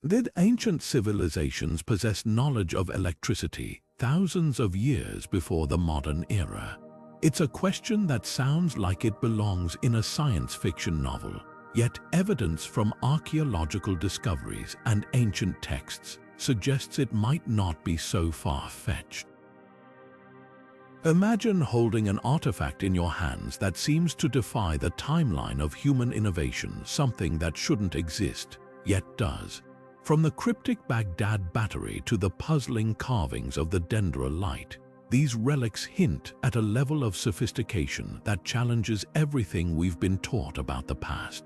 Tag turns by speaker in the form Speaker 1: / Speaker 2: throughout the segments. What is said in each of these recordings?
Speaker 1: Did ancient civilizations possess knowledge of electricity thousands of years before the modern era? It's a question that sounds like it belongs in a science fiction novel, yet evidence from archaeological discoveries and ancient texts suggests it might not be so far-fetched. Imagine holding an artifact in your hands that seems to defy the timeline of human innovation, something that shouldn't exist, yet does. From the cryptic Baghdad Battery to the puzzling carvings of the Dendera Light, these relics hint at a level of sophistication that challenges everything we've been taught about the past.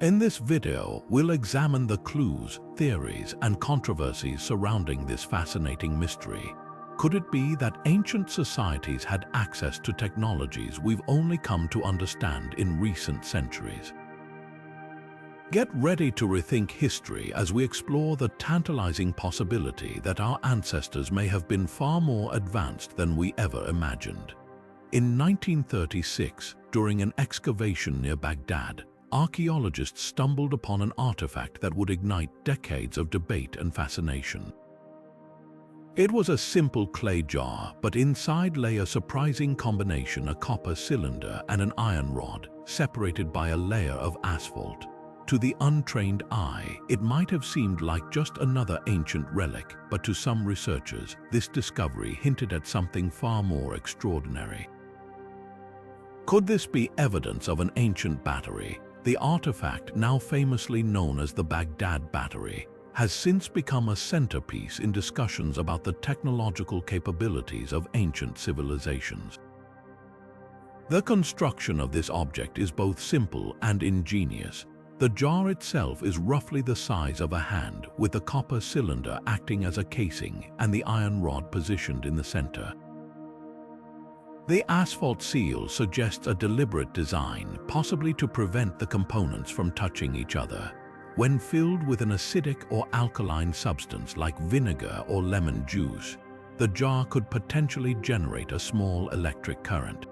Speaker 1: In this video, we'll examine the clues, theories, and controversies surrounding this fascinating mystery. Could it be that ancient societies had access to technologies we've only come to understand in recent centuries? Get ready to rethink history as we explore the tantalizing possibility that our ancestors may have been far more advanced than we ever imagined. In 1936, during an excavation near Baghdad, archaeologists stumbled upon an artifact that would ignite decades of debate and fascination. It was a simple clay jar, but inside lay a surprising combination: a copper cylinder and an iron rod, separated by a layer of asphalt. To the untrained eye, it might have seemed like just another ancient relic, but to some researchers, this discovery hinted at something far more extraordinary. Could this be evidence of an ancient battery? The artifact, now famously known as the Baghdad Battery, has since become a centerpiece in discussions about the technological capabilities of ancient civilizations. The construction of this object is both simple and ingenious. The jar itself is roughly the size of a hand, with the copper cylinder acting as a casing and the iron rod positioned in the center. The asphalt seal suggests a deliberate design, possibly to prevent the components from touching each other. When filled with an acidic or alkaline substance like vinegar or lemon juice, the jar could potentially generate a small electric current.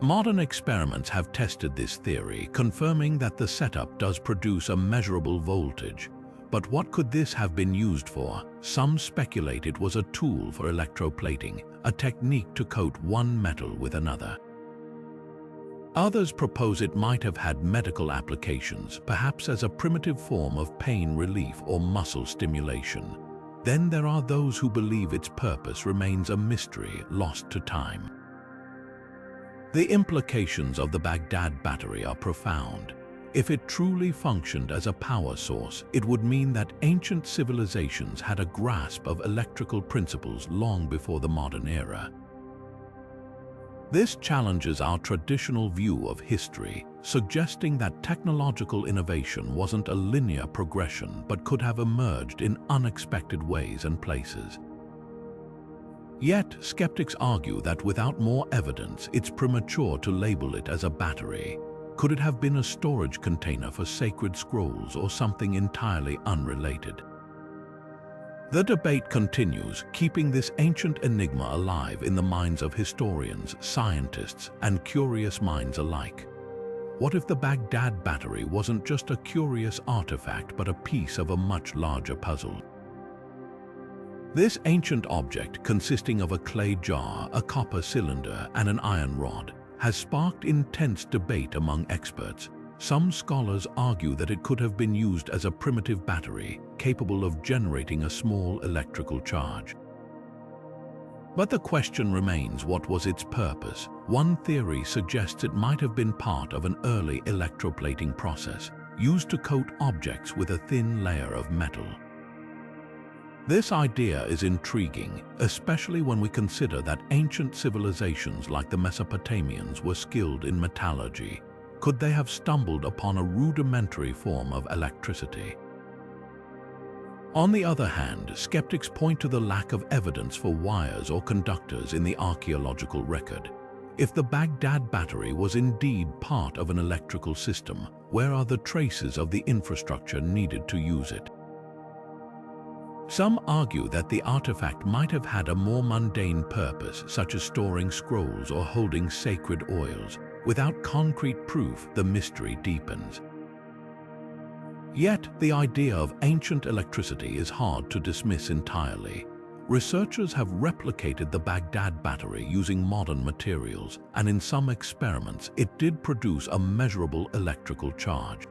Speaker 1: Modern experiments have tested this theory, confirming that the setup does produce a measurable voltage. But what could this have been used for? Some speculate it was a tool for electroplating, a technique to coat one metal with another. Others propose it might have had medical applications, perhaps as a primitive form of pain relief or muscle stimulation. Then there are those who believe its purpose remains a mystery lost to time. The implications of the Baghdad Battery are profound. If it truly functioned as a power source, it would mean that ancient civilizations had a grasp of electrical principles long before the modern era. This challenges our traditional view of history, suggesting that technological innovation wasn't a linear progression but could have emerged in unexpected ways and places. Yet, skeptics argue that without more evidence, it's premature to label it as a battery. Could it have been a storage container for sacred scrolls or something entirely unrelated? The debate continues, keeping this ancient enigma alive in the minds of historians, scientists, and curious minds alike. What if the Baghdad Battery wasn't just a curious artifact but a piece of a much larger puzzle? This ancient object, consisting of a clay jar, a copper cylinder, and an iron rod, has sparked intense debate among experts. Some scholars argue that it could have been used as a primitive battery, capable of generating a small electrical charge. But the question remains, what was its purpose? One theory suggests it might have been part of an early electroplating process, used to coat objects with a thin layer of metal. This idea is intriguing, especially when we consider that ancient civilizations like the Mesopotamians were skilled in metallurgy. Could they have stumbled upon a rudimentary form of electricity? On the other hand, skeptics point to the lack of evidence for wires or conductors in the archaeological record. If the Baghdad Battery was indeed part of an electrical system, where are the traces of the infrastructure needed to use it? Some argue that the artifact might have had a more mundane purpose, such as storing scrolls or holding sacred oils. Without concrete proof, the mystery deepens. Yet, the idea of ancient electricity is hard to dismiss entirely. Researchers have replicated the Baghdad Battery using modern materials, and in some experiments, it did produce a measurable electrical charge.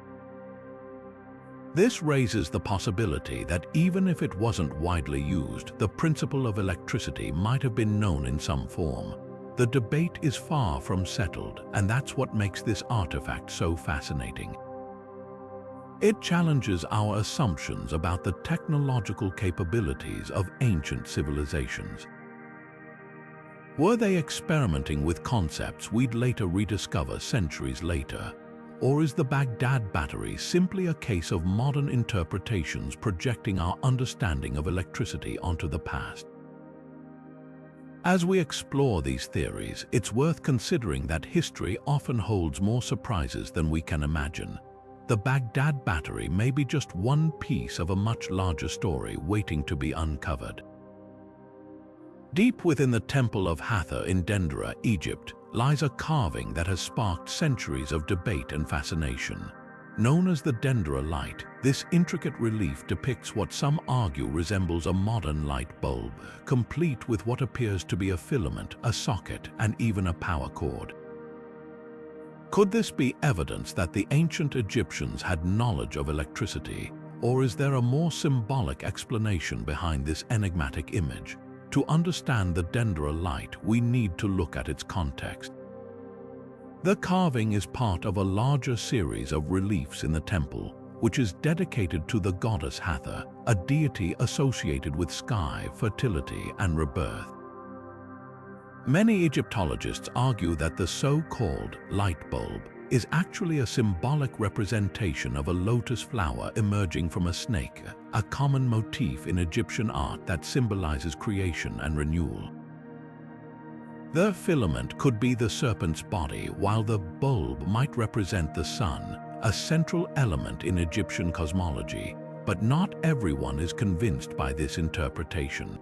Speaker 1: This raises the possibility that even if it wasn't widely used, the principle of electricity might have been known in some form. The debate is far from settled, and that's what makes this artifact so fascinating. It challenges our assumptions about the technological capabilities of ancient civilizations. Were they experimenting with concepts we'd later rediscover centuries later? Or is the Baghdad Battery simply a case of modern interpretations projecting our understanding of electricity onto the past? As we explore these theories, it's worth considering that history often holds more surprises than we can imagine. The Baghdad Battery may be just one piece of a much larger story waiting to be uncovered. Deep within the Temple of Hathor in Dendera, Egypt, lies a carving that has sparked centuries of debate and fascination. Known as the Dendera Light, this intricate relief depicts what some argue resembles a modern light bulb, complete with what appears to be a filament, a socket, and even a power cord. Could this be evidence that the ancient Egyptians had knowledge of electricity, or is there a more symbolic explanation behind this enigmatic image? To understand the Dendera Light, we need to look at its context. The carving is part of a larger series of reliefs in the temple, which is dedicated to the goddess Hathor, a deity associated with sky, fertility, and rebirth. Many Egyptologists argue that the so-called light bulb is actually a symbolic representation of a lotus flower emerging from a snake, a common motif in Egyptian art that symbolizes creation and renewal. The filament could be the serpent's body, while the bulb might represent the sun, a central element in Egyptian cosmology, but not everyone is convinced by this interpretation.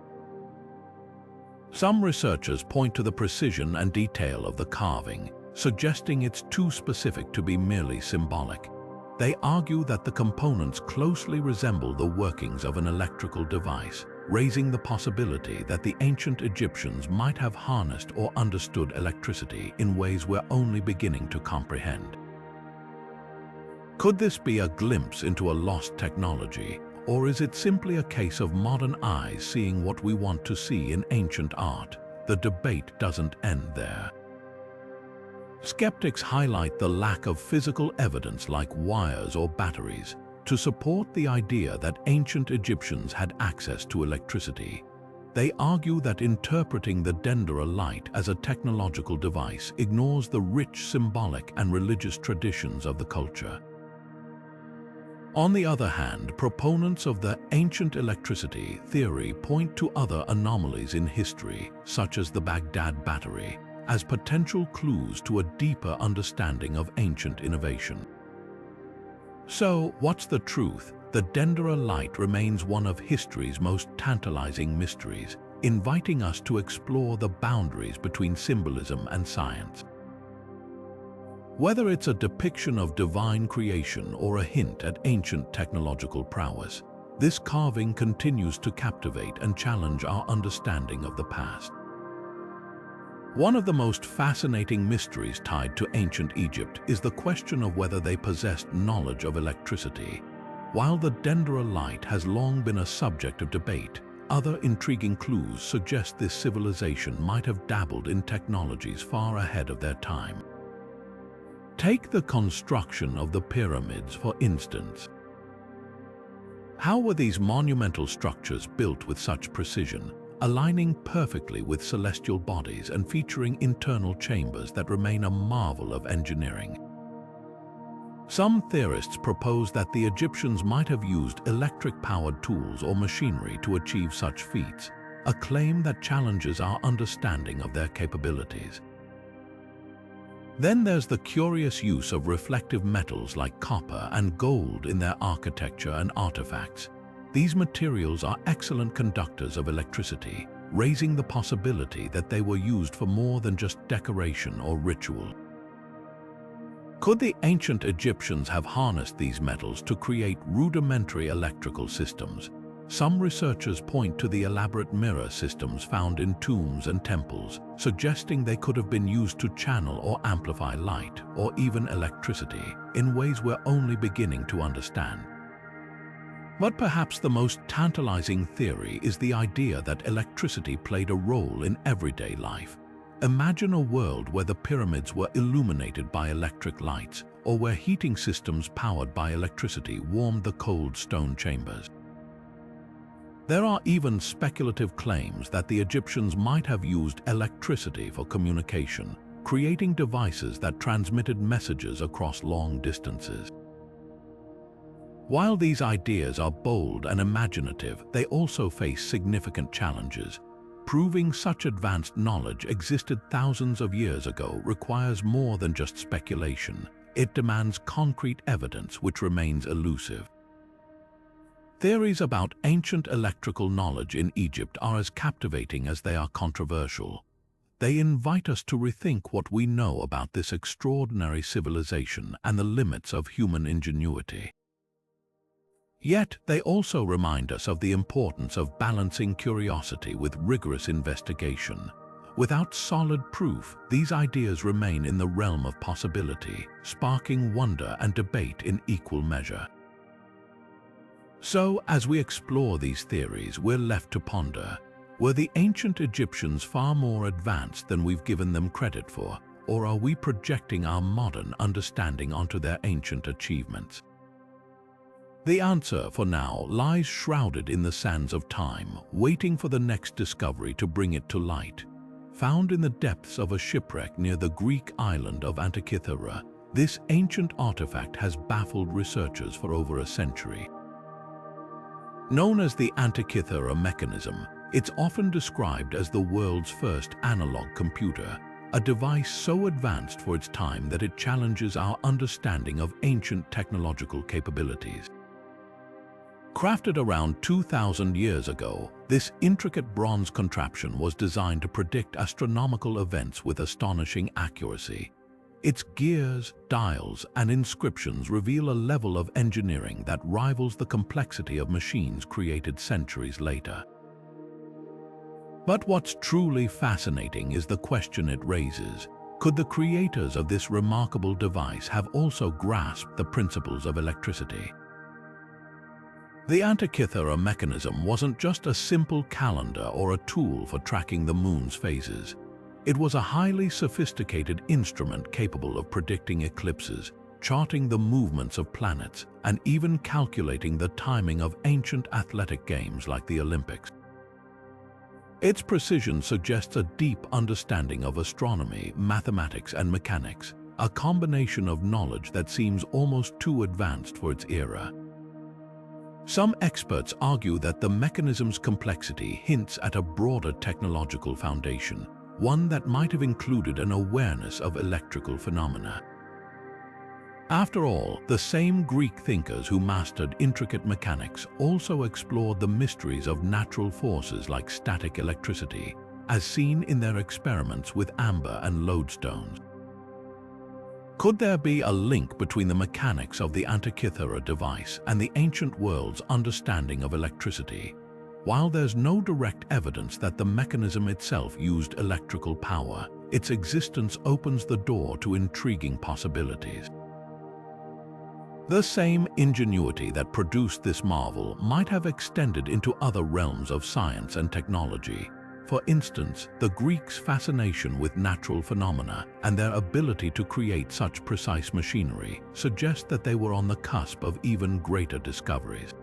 Speaker 1: Some researchers point to the precision and detail of the carving, suggesting it's too specific to be merely symbolic. They argue that the components closely resemble the workings of an electrical device, raising the possibility that the ancient Egyptians might have harnessed or understood electricity in ways we're only beginning to comprehend. Could this be a glimpse into a lost technology, or is it simply a case of modern eyes seeing what we want to see in ancient art? The debate doesn't end there. Skeptics highlight the lack of physical evidence like wires or batteries to support the idea that ancient Egyptians had access to electricity. They argue that interpreting the Dendera Light as a technological device ignores the rich symbolic and religious traditions of the culture. On the other hand, proponents of the ancient electricity theory point to other anomalies in history, such as the Baghdad Battery, as potential clues to a deeper understanding of ancient innovation. So, what's the truth? The Dendera Light remains one of history's most tantalizing mysteries, inviting us to explore the boundaries between symbolism and science. Whether it's a depiction of divine creation or a hint at ancient technological prowess, this carving continues to captivate and challenge our understanding of the past. One of the most fascinating mysteries tied to ancient Egypt is the question of whether they possessed knowledge of electricity. While the Dendera Light has long been a subject of debate, other intriguing clues suggest this civilization might have dabbled in technologies far ahead of their time. Take the construction of the pyramids, for instance. How were these monumental structures built with such precision, aligning perfectly with celestial bodies and featuring internal chambers that remain a marvel of engineering? Some theorists propose that the Egyptians might have used electric-powered tools or machinery to achieve such feats, a claim that challenges our understanding of their capabilities. Then there's the curious use of reflective metals like copper and gold in their architecture and artifacts. These materials are excellent conductors of electricity, raising the possibility that they were used for more than just decoration or ritual. Could the ancient Egyptians have harnessed these metals to create rudimentary electrical systems? Some researchers point to the elaborate mirror systems found in tombs and temples, suggesting they could have been used to channel or amplify light, or even electricity, in ways we're only beginning to understand. But perhaps the most tantalizing theory is the idea that electricity played a role in everyday life. Imagine a world where the pyramids were illuminated by electric lights, or where heating systems powered by electricity warmed the cold stone chambers. There are even speculative claims that the Egyptians might have used electricity for communication, creating devices that transmitted messages across long distances. While these ideas are bold and imaginative, they also face significant challenges. Proving such advanced knowledge existed thousands of years ago requires more than just speculation. It demands concrete evidence which remains elusive. Theories about ancient electrical knowledge in Egypt are as captivating as they are controversial. They invite us to rethink what we know about this extraordinary civilization and the limits of human ingenuity. Yet, they also remind us of the importance of balancing curiosity with rigorous investigation. Without solid proof, these ideas remain in the realm of possibility, sparking wonder and debate in equal measure. So, as we explore these theories, we're left to ponder, were the ancient Egyptians far more advanced than we've given them credit for, or are we projecting our modern understanding onto their ancient achievements? The answer, for now, lies shrouded in the sands of time, waiting for the next discovery to bring it to light. Found in the depths of a shipwreck near the Greek island of Antikythera, this ancient artifact has baffled researchers for over a century. Known as the Antikythera Mechanism, it's often described as the world's first analog computer, a device so advanced for its time that it challenges our understanding of ancient technological capabilities. Crafted around 2,000 years ago, this intricate bronze contraption was designed to predict astronomical events with astonishing accuracy. Its gears, dials, and inscriptions reveal a level of engineering that rivals the complexity of machines created centuries later. But what's truly fascinating is the question it raises. Could the creators of this remarkable device have also grasped the principles of electricity? The Antikythera mechanism wasn't just a simple calendar or a tool for tracking the moon's phases. It was a highly sophisticated instrument capable of predicting eclipses, charting the movements of planets, and even calculating the timing of ancient athletic games like the Olympics. Its precision suggests a deep understanding of astronomy, mathematics, and mechanics, a combination of knowledge that seems almost too advanced for its era. Some experts argue that the mechanism's complexity hints at a broader technological foundation, one that might have included an awareness of electrical phenomena. After all, the same Greek thinkers who mastered intricate mechanics also explored the mysteries of natural forces like static electricity, as seen in their experiments with amber and lodestones. Could there be a link between the mechanics of the Antikythera device and the ancient world's understanding of electricity? While there's no direct evidence that the mechanism itself used electrical power, its existence opens the door to intriguing possibilities. The same ingenuity that produced this marvel might have extended into other realms of science and technology. For instance, the Greeks' fascination with natural phenomena and their ability to create such precise machinery suggest that they were on the cusp of even greater discoveries.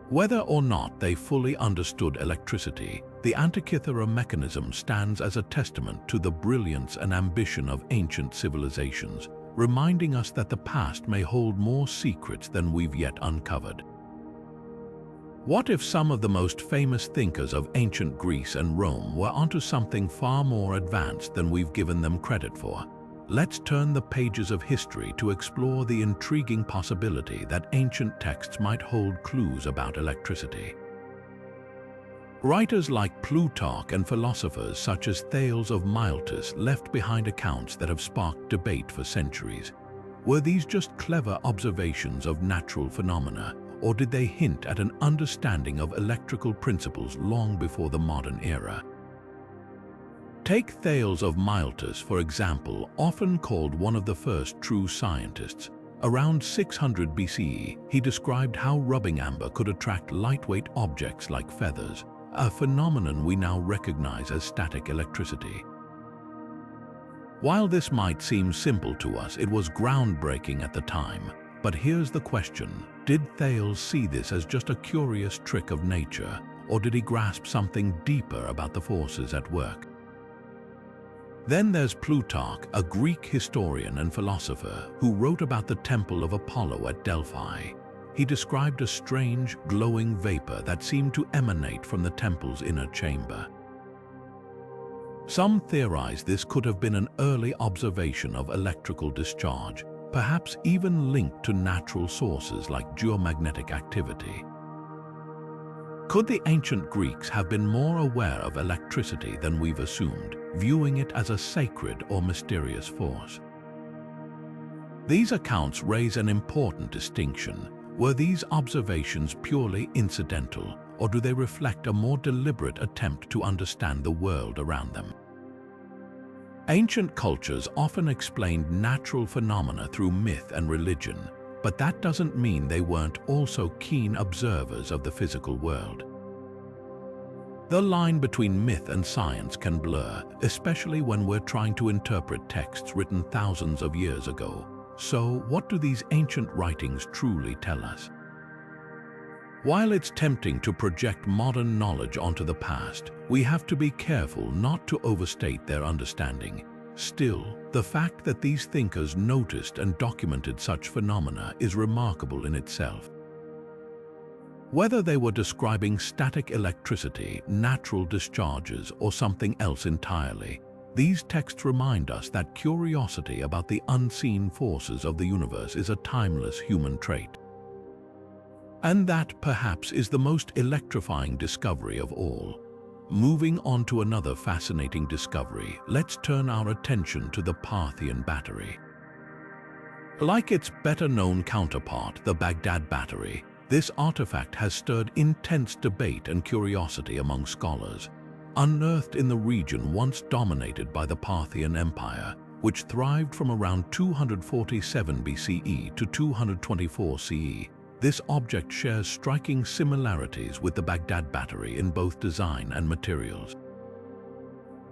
Speaker 1: Whether or not they fully understood electricity, the Antikythera mechanism stands as a testament to the brilliance and ambition of ancient civilizations, reminding us that the past may hold more secrets than we've yet uncovered. What if some of the most famous thinkers of ancient Greece and Rome were onto something far more advanced than we've given them credit for? Let's turn the pages of history to explore the intriguing possibility that ancient texts might hold clues about electricity. Writers like Plutarch and philosophers such as Thales of Miletus left behind accounts that have sparked debate for centuries. Were these just clever observations of natural phenomena, or did they hint at an understanding of electrical principles long before the modern era? Take Thales of Miletus, for example, often called one of the first true scientists. Around 600 BCE, he described how rubbing amber could attract lightweight objects like feathers, a phenomenon we now recognize as static electricity. While this might seem simple to us, it was groundbreaking at the time. But here's the question: did Thales see this as just a curious trick of nature, or did he grasp something deeper about the forces at work? Then there's Plutarch, a Greek historian and philosopher who wrote about the temple of Apollo at Delphi. He described a strange, glowing vapor that seemed to emanate from the temple's inner chamber. Some theorize this could have been an early observation of electrical discharge, perhaps even linked to natural sources like geomagnetic activity. Could the ancient Greeks have been more aware of electricity than we've assumed, viewing it as a sacred or mysterious force? These accounts raise an important distinction. Were these observations purely incidental, or do they reflect a more deliberate attempt to understand the world around them? Ancient cultures often explained natural phenomena through myth and religion, but that doesn't mean they weren't also keen observers of the physical world. The line between myth and science can blur, especially when we're trying to interpret texts written thousands of years ago. So, what do these ancient writings truly tell us? While it's tempting to project modern knowledge onto the past, we have to be careful not to overstate their understanding. Still, the fact that these thinkers noticed and documented such phenomena is remarkable in itself. Whether they were describing static electricity, natural discharges, or something else entirely, these texts remind us that curiosity about the unseen forces of the universe is a timeless human trait. And that, perhaps, is the most electrifying discovery of all. Moving on to another fascinating discovery, let's turn our attention to the Parthian Battery. Like its better-known counterpart, the Baghdad Battery, this artifact has stirred intense debate and curiosity among scholars. Unearthed in the region once dominated by the Parthian Empire, which thrived from around 247 BCE to 224 CE, this object shares striking similarities with the Baghdad Battery in both design and materials.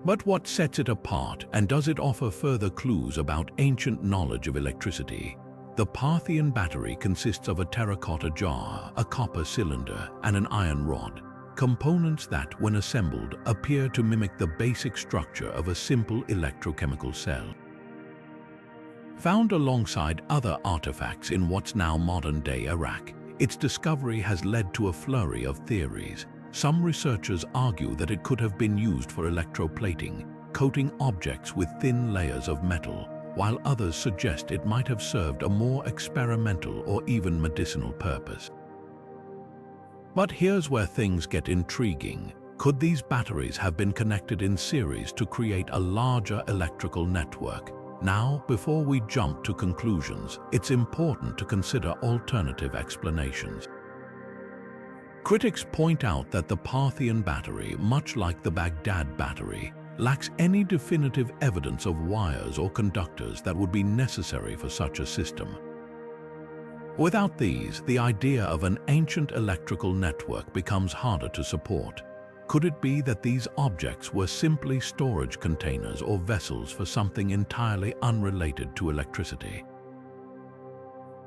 Speaker 1: But what sets it apart, and does it offer further clues about ancient knowledge of electricity? The Parthian Battery consists of a terracotta jar, a copper cylinder, and an iron rod, components that, when assembled, appear to mimic the basic structure of a simple electrochemical cell. Found alongside other artifacts in what's now modern-day Iraq, its discovery has led to a flurry of theories. Some researchers argue that it could have been used for electroplating, coating objects with thin layers of metal, while others suggest it might have served a more experimental or even medicinal purpose. But here's where things get intriguing. Could these batteries have been connected in series to create a larger electrical network? Now, before we jump to conclusions, it's important to consider alternative explanations. Critics point out that the Parthian Battery, much like the Baghdad Battery, lacks any definitive evidence of wires or conductors that would be necessary for such a system. Without these, the idea of an ancient electrical network becomes harder to support. Could it be that these objects were simply storage containers or vessels for something entirely unrelated to electricity?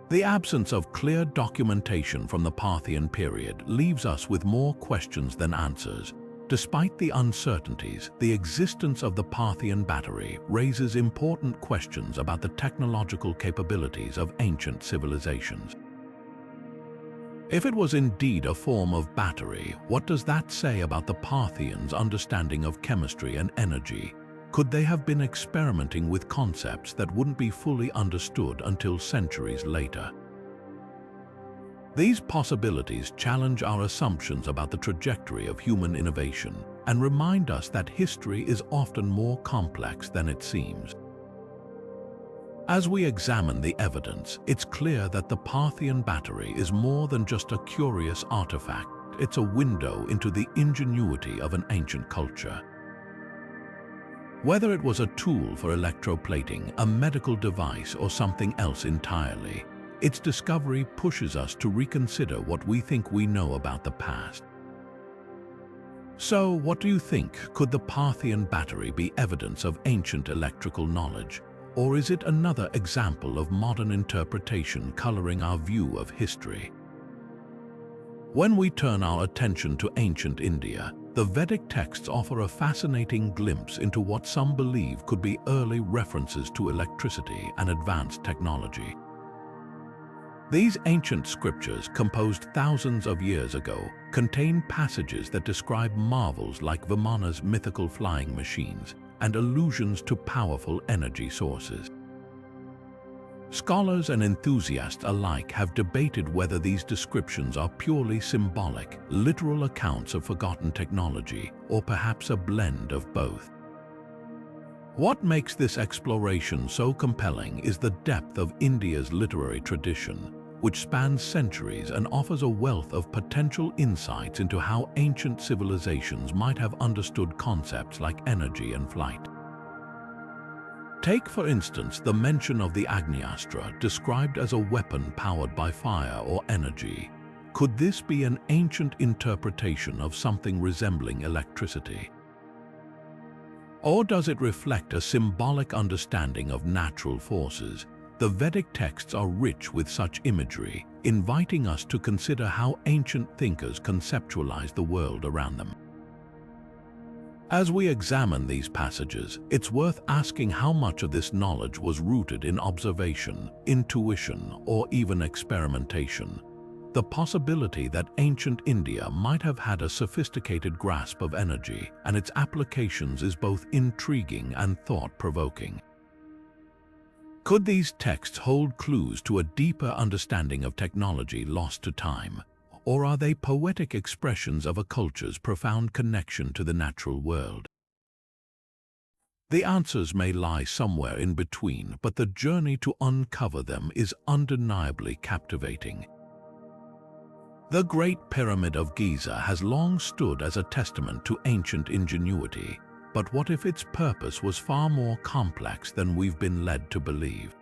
Speaker 1: The absence of clear documentation from the Parthian period leaves us with more questions than answers. Despite the uncertainties, the existence of the Parthian Battery raises important questions about the technological capabilities of ancient civilizations. If it was indeed a form of battery, what does that say about the Parthians' understanding of chemistry and energy? Could they have been experimenting with concepts that wouldn't be fully understood until centuries later? These possibilities challenge our assumptions about the trajectory of human innovation and remind us that history is often more complex than it seems. As we examine the evidence, it's clear that the Parthian Battery is more than just a curious artifact. It's a window into the ingenuity of an ancient culture. Whether it was a tool for electroplating, a medical device, or something else entirely, its discovery pushes us to reconsider what we think we know about the past. So, what do you think? Could the Parthian Battery be evidence of ancient electrical knowledge? Or is it another example of modern interpretation coloring our view of history? When we turn our attention to ancient India, the Vedic texts offer a fascinating glimpse into what some believe could be early references to electricity and advanced technology. These ancient scriptures, composed thousands of years ago, contain passages that describe marvels like Vimana's mythical flying machines and allusions to powerful energy sources. Scholars and enthusiasts alike have debated whether these descriptions are purely symbolic, literal accounts of forgotten technology, or perhaps a blend of both. What makes this exploration so compelling is the depth of India's literary tradition, which spans centuries and offers a wealth of potential insights into how ancient civilizations might have understood concepts like energy and flight. Take, for instance, the mention of the Agnyastra, described as a weapon powered by fire or energy. Could this be an ancient interpretation of something resembling electricity? Or does it reflect a symbolic understanding of natural forces? The Vedic texts are rich with such imagery, inviting us to consider how ancient thinkers conceptualized the world around them. As we examine these passages, it's worth asking how much of this knowledge was rooted in observation, intuition, or even experimentation. The possibility that ancient India might have had a sophisticated grasp of energy and its applications is both intriguing and thought-provoking. Could these texts hold clues to a deeper understanding of technology lost to time? Or are they poetic expressions of a culture's profound connection to the natural world? The answers may lie somewhere in between, but the journey to uncover them is undeniably captivating. The Great Pyramid of Giza has long stood as a testament to ancient ingenuity, but what if its purpose was far more complex than we've been led to believe?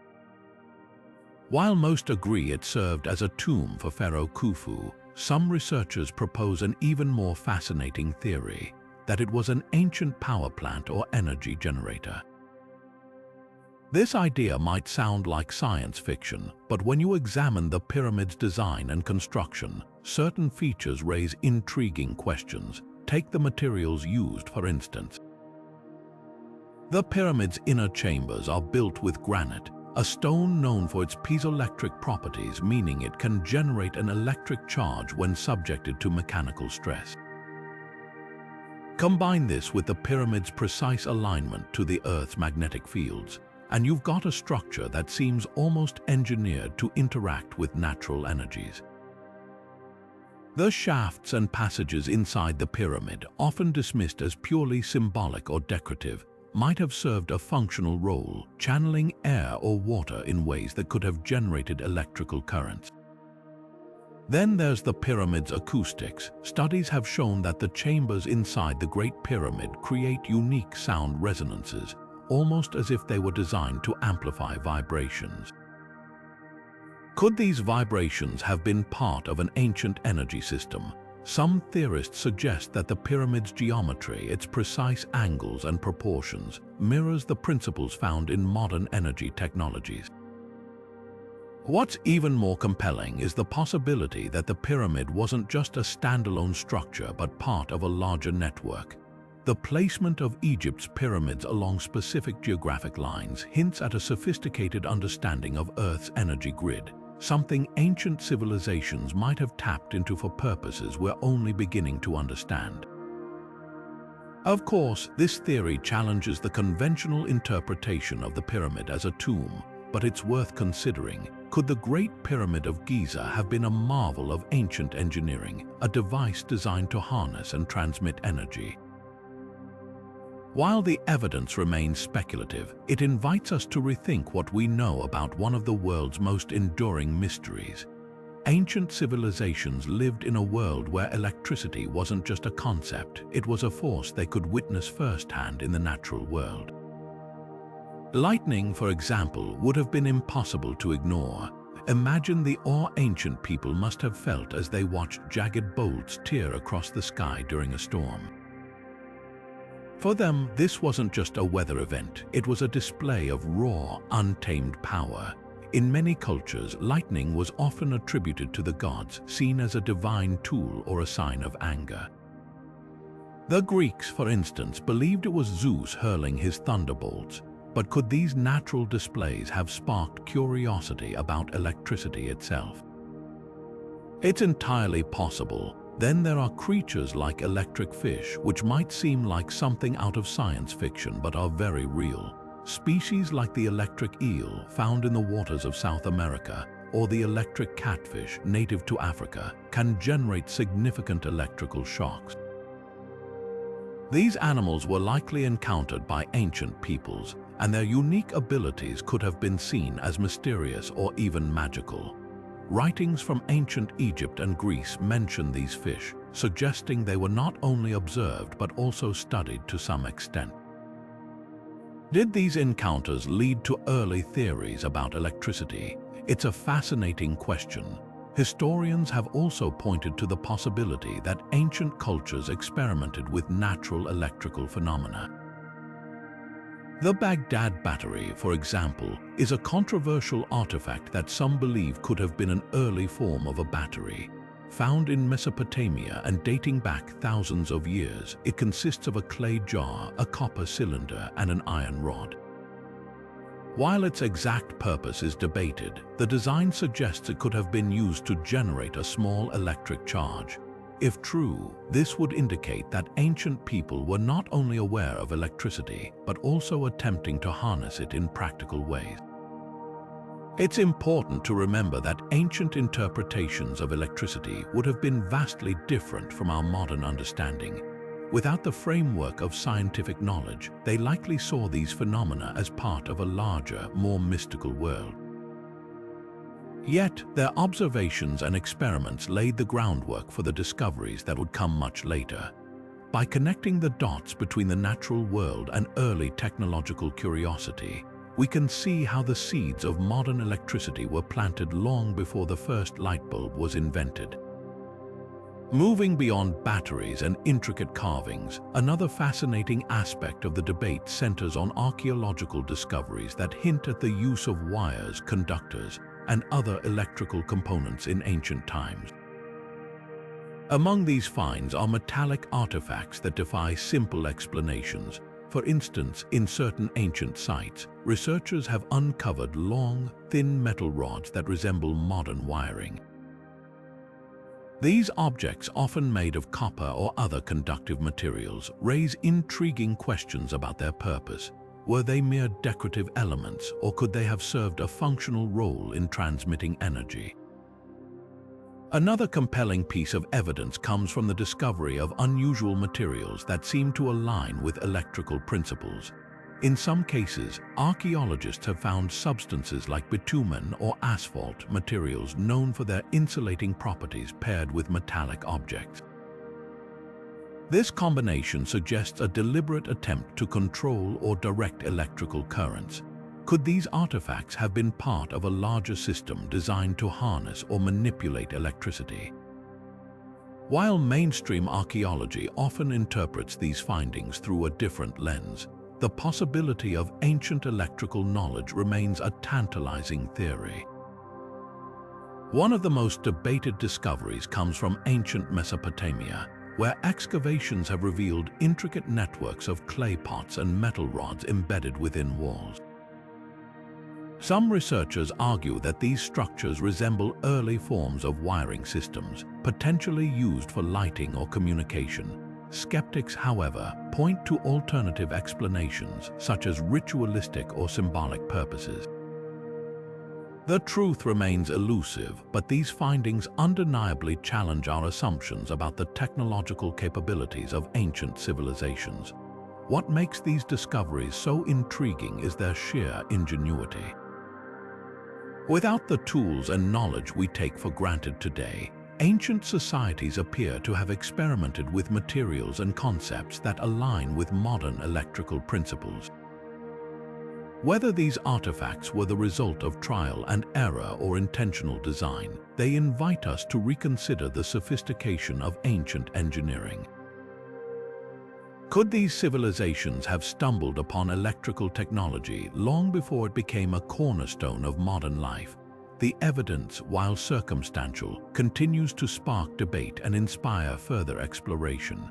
Speaker 1: While most agree it served as a tomb for Pharaoh Khufu, some researchers propose an even more fascinating theory, that it was an ancient power plant or energy generator. This idea might sound like science fiction, but when you examine the pyramid's design and construction, certain features raise intriguing questions. Take the materials used, for instance. The pyramid's inner chambers are built with granite, a stone known for its piezoelectric properties, meaning it can generate an electric charge when subjected to mechanical stress. Combine this with the pyramid's precise alignment to the Earth's magnetic fields, and you've got a structure that seems almost engineered to interact with natural energies. The shafts and passages inside the pyramid, often dismissed as purely symbolic or decorative, might have served a functional role, channeling air or water in ways that could have generated electrical currents. Then there's the pyramid's acoustics. Studies have shown that the chambers inside the Great Pyramid create unique sound resonances, almost as if they were designed to amplify vibrations. Could these vibrations have been part of an ancient energy system? Some theorists suggest that the pyramid's geometry, its precise angles and proportions, mirrors the principles found in modern energy technologies. What's even more compelling is the possibility that the pyramid wasn't just a standalone structure but part of a larger network. The placement of Egypt's pyramids along specific geographic lines hints at a sophisticated understanding of Earth's energy grid, something ancient civilizations might have tapped into for purposes we're only beginning to understand. Of course, this theory challenges the conventional interpretation of the pyramid as a tomb, but it's worth considering. Could the Great Pyramid of Giza have been a marvel of ancient engineering, a device designed to harness and transmit energy? While the evidence remains speculative, it invites us to rethink what we know about one of the world's most enduring mysteries. Ancient civilizations lived in a world where electricity wasn't just a concept, it was a force they could witness firsthand in the natural world. Lightning, for example, would have been impossible to ignore. Imagine the awe ancient people must have felt as they watched jagged bolts tear across the sky during a storm. For them, this wasn't just a weather event, it was a display of raw, untamed power. In many cultures, lightning was often attributed to the gods, seen as a divine tool or a sign of anger. The Greeks, for instance, believed it was Zeus hurling his thunderbolts. But could these natural displays have sparked curiosity about electricity itself? It's entirely possible. Then there are creatures like electric fish, which might seem like something out of science fiction but are very real. Species like the electric eel, found in the waters of South America, or the electric catfish, native to Africa, can generate significant electrical shocks. These animals were likely encountered by ancient peoples, and their unique abilities could have been seen as mysterious or even magical. Writings from ancient Egypt and Greece mention these fish, suggesting they were not only observed but also studied to some extent. Did these encounters lead to early theories about electricity? It's a fascinating question. Historians have also pointed to the possibility that ancient cultures experimented with natural electrical phenomena. The Baghdad Battery, for example, is a controversial artifact that some believe could have been an early form of a battery. Found in Mesopotamia and dating back thousands of years, it consists of a clay jar, a copper cylinder, and an iron rod. While its exact purpose is debated, the design suggests it could have been used to generate a small electric charge. If true, this would indicate that ancient people were not only aware of electricity, but also attempting to harness it in practical ways. It's important to remember that ancient interpretations of electricity would have been vastly different from our modern understanding. Without the framework of scientific knowledge, they likely saw these phenomena as part of a larger, more mystical world. Yet, their observations and experiments laid the groundwork for the discoveries that would come much later. By connecting the dots between the natural world and early technological curiosity, we can see how the seeds of modern electricity were planted long before the first light bulb was invented. Moving beyond batteries and intricate carvings, another fascinating aspect of the debate centers on archaeological discoveries that hint at the use of wires, conductors, and other electrical components in ancient times. Among these finds are metallic artifacts that defy simple explanations. For instance, in certain ancient sites, researchers have uncovered long, thin metal rods that resemble modern wiring. These objects, often made of copper or other conductive materials, raise intriguing questions about their purpose. Were they mere decorative elements, or could they have served a functional role in transmitting energy? Another compelling piece of evidence comes from the discovery of unusual materials that seem to align with electrical principles. In some cases, archaeologists have found substances like bitumen or asphalt materials known for their insulating properties paired with metallic objects. This combination suggests a deliberate attempt to control or direct electrical currents. Could these artifacts have been part of a larger system designed to harness or manipulate electricity? While mainstream archaeology often interprets these findings through a different lens, the possibility of ancient electrical knowledge remains a tantalizing theory. One of the most debated discoveries comes from ancient Mesopotamia, where excavations have revealed intricate networks of clay pots and metal rods embedded within walls. Some researchers argue that these structures resemble early forms of wiring systems, potentially used for lighting or communication. Skeptics, however, point to alternative explanations, such as ritualistic or symbolic purposes. The truth remains elusive, but these findings undeniably challenge our assumptions about the technological capabilities of ancient civilizations. What makes these discoveries so intriguing is their sheer ingenuity. Without the tools and knowledge we take for granted today, ancient societies appear to have experimented with materials and concepts that align with modern electrical principles. Whether these artifacts were the result of trial and error or intentional design, they invite us to reconsider the sophistication of ancient engineering. Could these civilizations have stumbled upon electrical technology long before it became a cornerstone of modern life? The evidence, while circumstantial, continues to spark debate and inspire further exploration.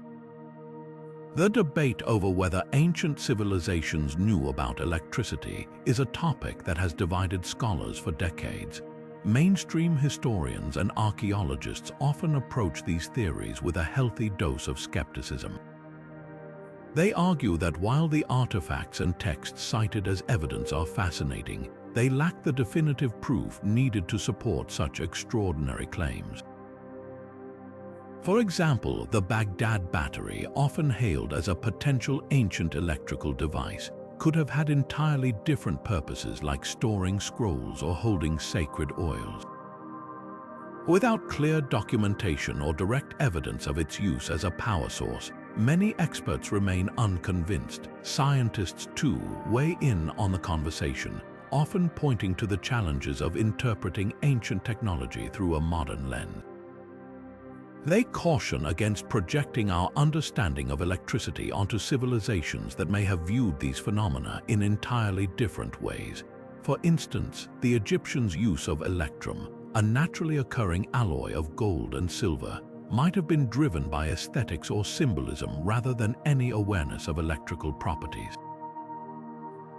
Speaker 1: The debate over whether ancient civilizations knew about electricity is a topic that has divided scholars for decades. Mainstream historians and archaeologists often approach these theories with a healthy dose of skepticism. They argue that while the artifacts and texts cited as evidence are fascinating, they lack the definitive proof needed to support such extraordinary claims. For example, the Baghdad Battery, often hailed as a potential ancient electrical device, could have had entirely different purposes like storing scrolls or holding sacred oils. Without clear documentation or direct evidence of its use as a power source, many experts remain unconvinced. Scientists, too, weigh in on the conversation, often pointing to the challenges of interpreting ancient technology through a modern lens. They caution against projecting our understanding of electricity onto civilizations that may have viewed these phenomena in entirely different ways. For instance, the Egyptians' use of electrum, a naturally occurring alloy of gold and silver, might have been driven by aesthetics or symbolism rather than any awareness of electrical properties.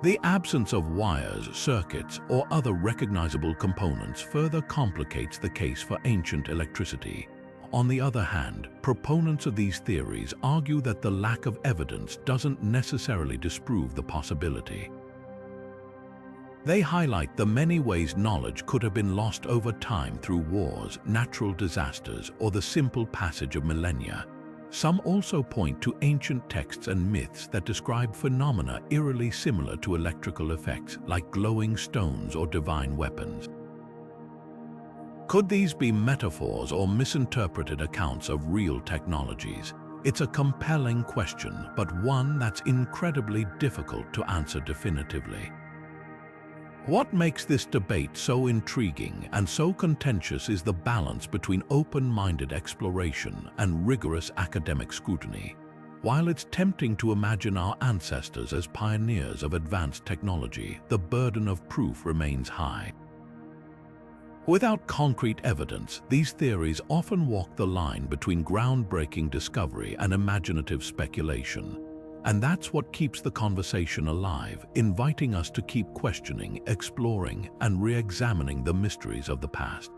Speaker 1: The absence of wires, circuits, or other recognizable components further complicates the case for ancient electricity. On the other hand, proponents of these theories argue that the lack of evidence doesn't necessarily disprove the possibility. They highlight the many ways knowledge could have been lost over time through wars, natural disasters, or the simple passage of millennia. Some also point to ancient texts and myths that describe phenomena eerily similar to electrical effects, like glowing stones or divine weapons. Could these be metaphors or misinterpreted accounts of real technologies? It's a compelling question, but one that's incredibly difficult to answer definitively. What makes this debate so intriguing and so contentious is the balance between open-minded exploration and rigorous academic scrutiny. While it's tempting to imagine our ancestors as pioneers of advanced technology, the burden of proof remains high. Without concrete evidence, these theories often walk the line between groundbreaking discovery and imaginative speculation. And that's what keeps the conversation alive, inviting us to keep questioning, exploring, and re-examining the mysteries of the past.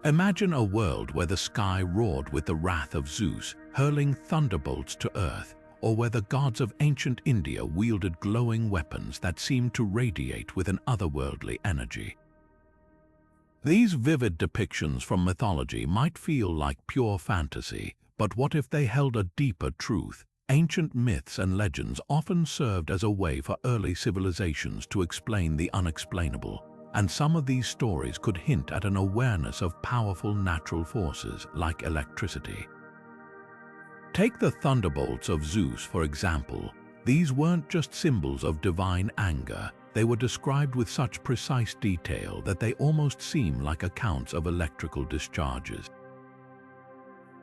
Speaker 1: Imagine a world where the sky roared with the wrath of Zeus, hurling thunderbolts to earth, or where the gods of ancient India wielded glowing weapons that seemed to radiate with an otherworldly energy. These vivid depictions from mythology might feel like pure fantasy, but what if they held a deeper truth? Ancient myths and legends often served as a way for early civilizations to explain the unexplainable, and some of these stories could hint at an awareness of powerful natural forces like electricity. Take the thunderbolts of Zeus, for example. These weren't just symbols of divine anger. They were described with such precise detail that they almost seem like accounts of electrical discharges.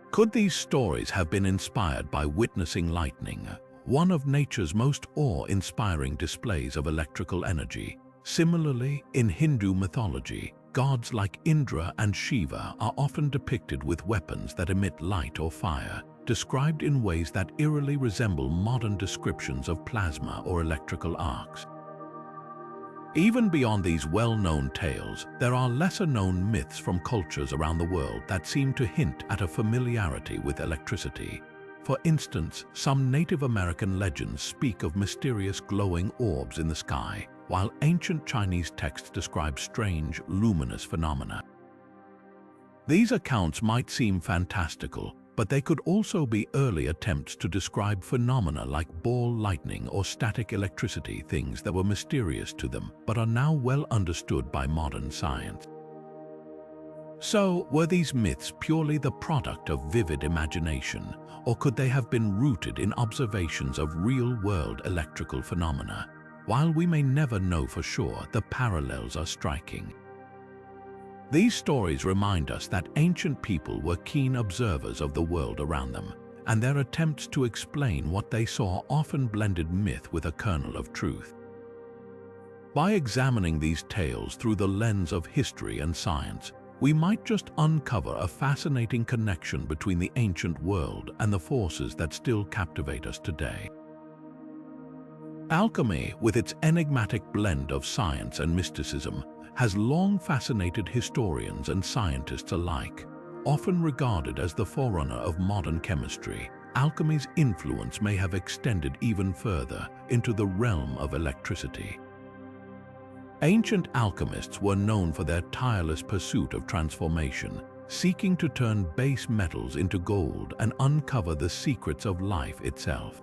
Speaker 1: Could these stories have been inspired by witnessing lightning, one of nature's most awe-inspiring displays of electrical energy? Similarly, in Hindu mythology, gods like Indra and Shiva are often depicted with weapons that emit light or fire, described in ways that eerily resemble modern descriptions of plasma or electrical arcs. Even beyond these well-known tales, there are lesser-known myths from cultures around the world that seem to hint at a familiarity with electricity. For instance, some Native American legends speak of mysterious glowing orbs in the sky, while ancient Chinese texts describe strange, luminous phenomena. These accounts might seem fantastical, but they could also be early attempts to describe phenomena like ball lightning or static electricity, things that were mysterious to them but are now well understood by modern science. So, were these myths purely the product of vivid imagination, or could they have been rooted in observations of real-world electrical phenomena? While we may never know for sure, the parallels are striking. These stories remind us that ancient people were keen observers of the world around them, and their attempts to explain what they saw often blended myth with a kernel of truth. By examining these tales through the lens of history and science, we might just uncover a fascinating connection between the ancient world and the forces that still captivate us today. Alchemy, with its enigmatic blend of science and mysticism, has long fascinated historians and scientists alike. Often regarded as the forerunner of modern chemistry, alchemy's influence may have extended even further into the realm of electricity. Ancient alchemists were known for their tireless pursuit of transformation, seeking to turn base metals into gold and uncover the secrets of life itself.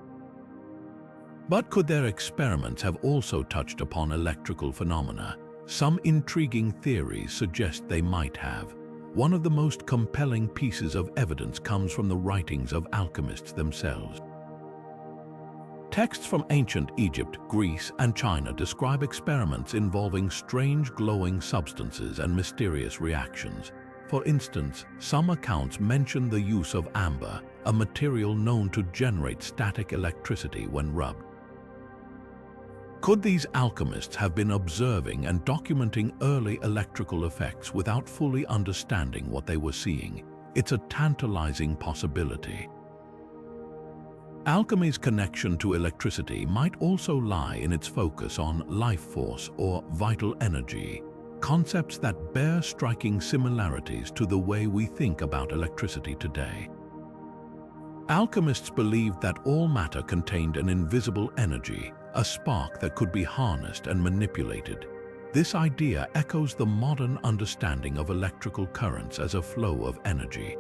Speaker 1: But could their experiments have also touched upon electrical phenomena? Some intriguing theories suggest they might have. One of the most compelling pieces of evidence comes from the writings of alchemists themselves. Texts from ancient Egypt, Greece, and China describe experiments involving strange glowing substances and mysterious reactions. For instance, some accounts mention the use of amber, a material known to generate static electricity when rubbed. Could these alchemists have been observing and documenting early electrical effects without fully understanding what they were seeing? It's a tantalizing possibility. Alchemy's connection to electricity might also lie in its focus on life force or vital energy, concepts that bear striking similarities to the way we think about electricity today. Alchemists believed that all matter contained an invisible energy, a spark that could be harnessed and manipulated. This idea echoes the modern understanding of electrical currents as a flow of energy.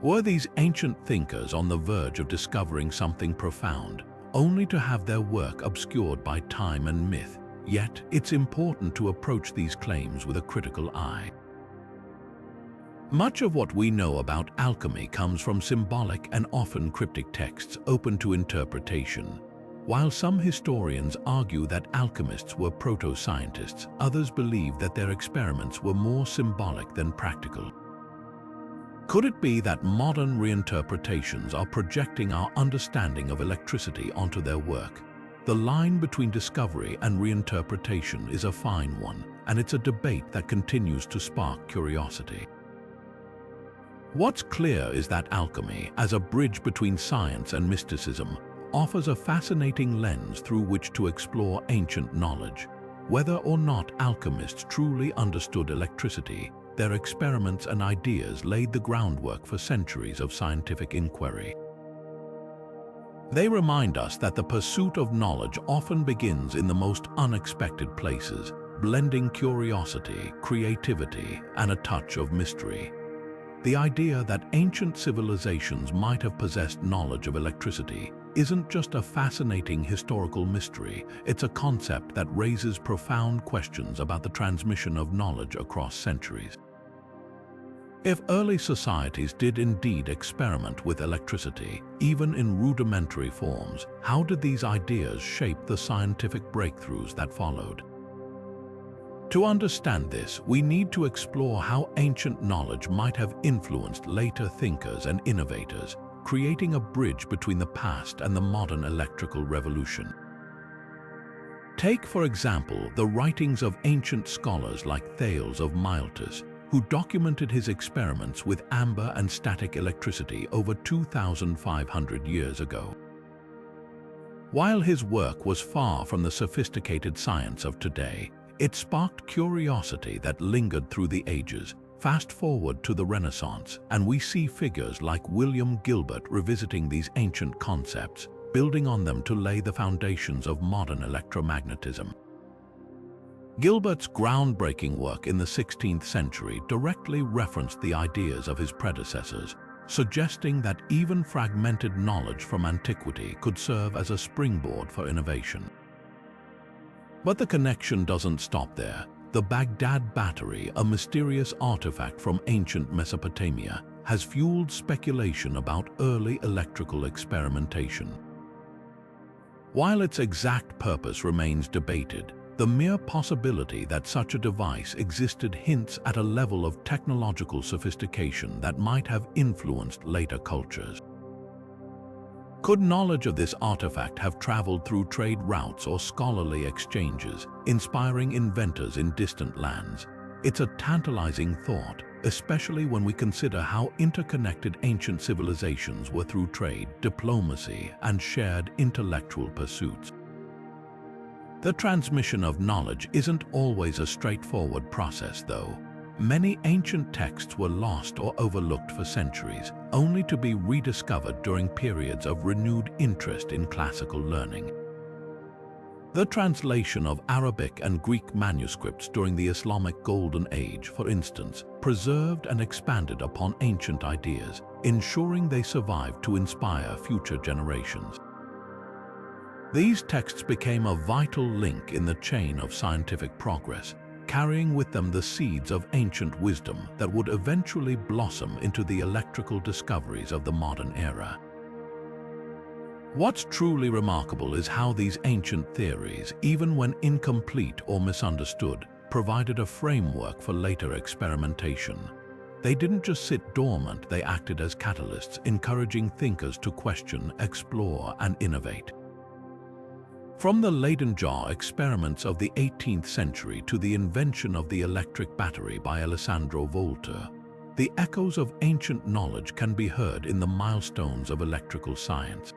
Speaker 1: Were these ancient thinkers on the verge of discovering something profound, only to have their work obscured by time and myth? Yet, it's important to approach these claims with a critical eye. Much of what we know about alchemy comes from symbolic and often cryptic texts open to interpretation. While some historians argue that alchemists were proto-scientists, others believe that their experiments were more symbolic than practical. Could it be that modern reinterpretations are projecting our understanding of electricity onto their work? The line between discovery and reinterpretation is a fine one, and it's a debate that continues to spark curiosity. What's clear is that alchemy, as a bridge between science and mysticism, offers a fascinating lens through which to explore ancient knowledge. Whether or not alchemists truly understood electricity, their experiments and ideas laid the groundwork for centuries of scientific inquiry. They remind us that the pursuit of knowledge often begins in the most unexpected places, blending curiosity, creativity, and a touch of mystery. The idea that ancient civilizations might have possessed knowledge of electricity isn't just a fascinating historical mystery, it's a concept that raises profound questions about the transmission of knowledge across centuries. If early societies did indeed experiment with electricity, even in rudimentary forms, how did these ideas shape the scientific breakthroughs that followed? To understand this, we need to explore how ancient knowledge might have influenced later thinkers and innovators, creating a bridge between the past and the modern electrical revolution. Take, for example, the writings of ancient scholars like Thales of Miletus, who documented his experiments with amber and static electricity over 2,500 years ago. While his work was far from the sophisticated science of today, it sparked curiosity that lingered through the ages, Fast forward to the Renaissance, and we see figures like William Gilbert revisiting these ancient concepts, building on them to lay the foundations of modern electromagnetism. Gilbert's groundbreaking work in the 16th century directly referenced the ideas of his predecessors, suggesting that even fragmented knowledge from antiquity could serve as a springboard for innovation. But the connection doesn't stop there. The Baghdad Battery, a mysterious artifact from ancient Mesopotamia, has fueled speculation about early electrical experimentation. While its exact purpose remains debated, the mere possibility that such a device existed hints at a level of technological sophistication that might have influenced later cultures. Could knowledge of this artifact have traveled through trade routes or scholarly exchanges, inspiring inventors in distant lands? It's a tantalizing thought, especially when we consider how interconnected ancient civilizations were through trade, diplomacy, and shared intellectual pursuits. The transmission of knowledge isn't always a straightforward process, though. Many ancient texts were lost or overlooked for centuries, only to be rediscovered during periods of renewed interest in classical learning. The translation of Arabic and Greek manuscripts during the Islamic Golden Age, for instance, preserved and expanded upon ancient ideas, ensuring they survived to inspire future generations. These texts became a vital link in the chain of scientific progress, carrying with them the seeds of ancient wisdom that would eventually blossom into the electrical discoveries of the modern era. What's truly remarkable is how these ancient theories, even when incomplete or misunderstood, provided a framework for later experimentation. They didn't just sit dormant, they acted as catalysts, encouraging thinkers to question, explore, and innovate. From the Leyden jar experiments of the 18th century to the invention of the electric battery by Alessandro Volta, the echoes of ancient knowledge can be heard in the milestones of electrical science.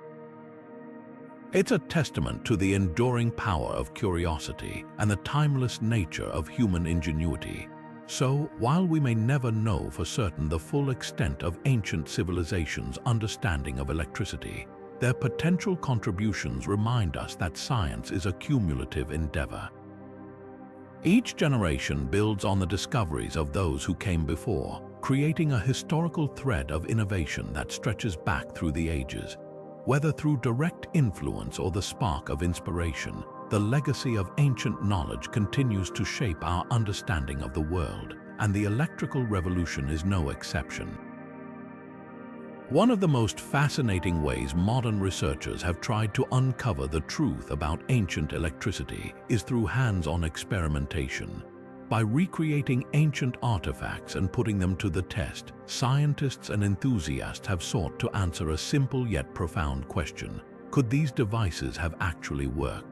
Speaker 1: It's a testament to the enduring power of curiosity and the timeless nature of human ingenuity. So, while we may never know for certain the full extent of ancient civilizations' understanding of electricity, their potential contributions remind us that science is a cumulative endeavor. Each generation builds on the discoveries of those who came before, creating a historical thread of innovation that stretches back through the ages. Whether through direct influence or the spark of inspiration, the legacy of ancient knowledge continues to shape our understanding of the world, and the electrical revolution is no exception. One of the most fascinating ways modern researchers have tried to uncover the truth about ancient electricity is through hands-on experimentation. By recreating ancient artifacts and putting them to the test, scientists and enthusiasts have sought to answer a simple yet profound question: could these devices have actually worked?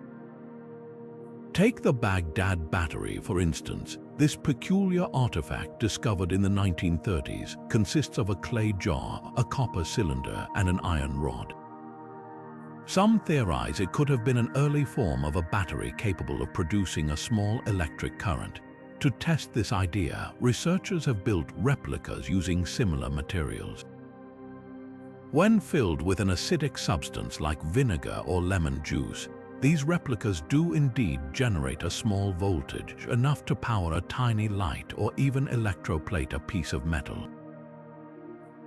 Speaker 1: Take the Baghdad Battery, for instance. This peculiar artifact, discovered in the 1930s, consists of a clay jar, a copper cylinder, and an iron rod. Some theorize it could have been an early form of a battery capable of producing a small electric current. To test this idea, researchers have built replicas using similar materials. When filled with an acidic substance like vinegar or lemon juice, these replicas do indeed generate a small voltage, enough to power a tiny light or even electroplate a piece of metal.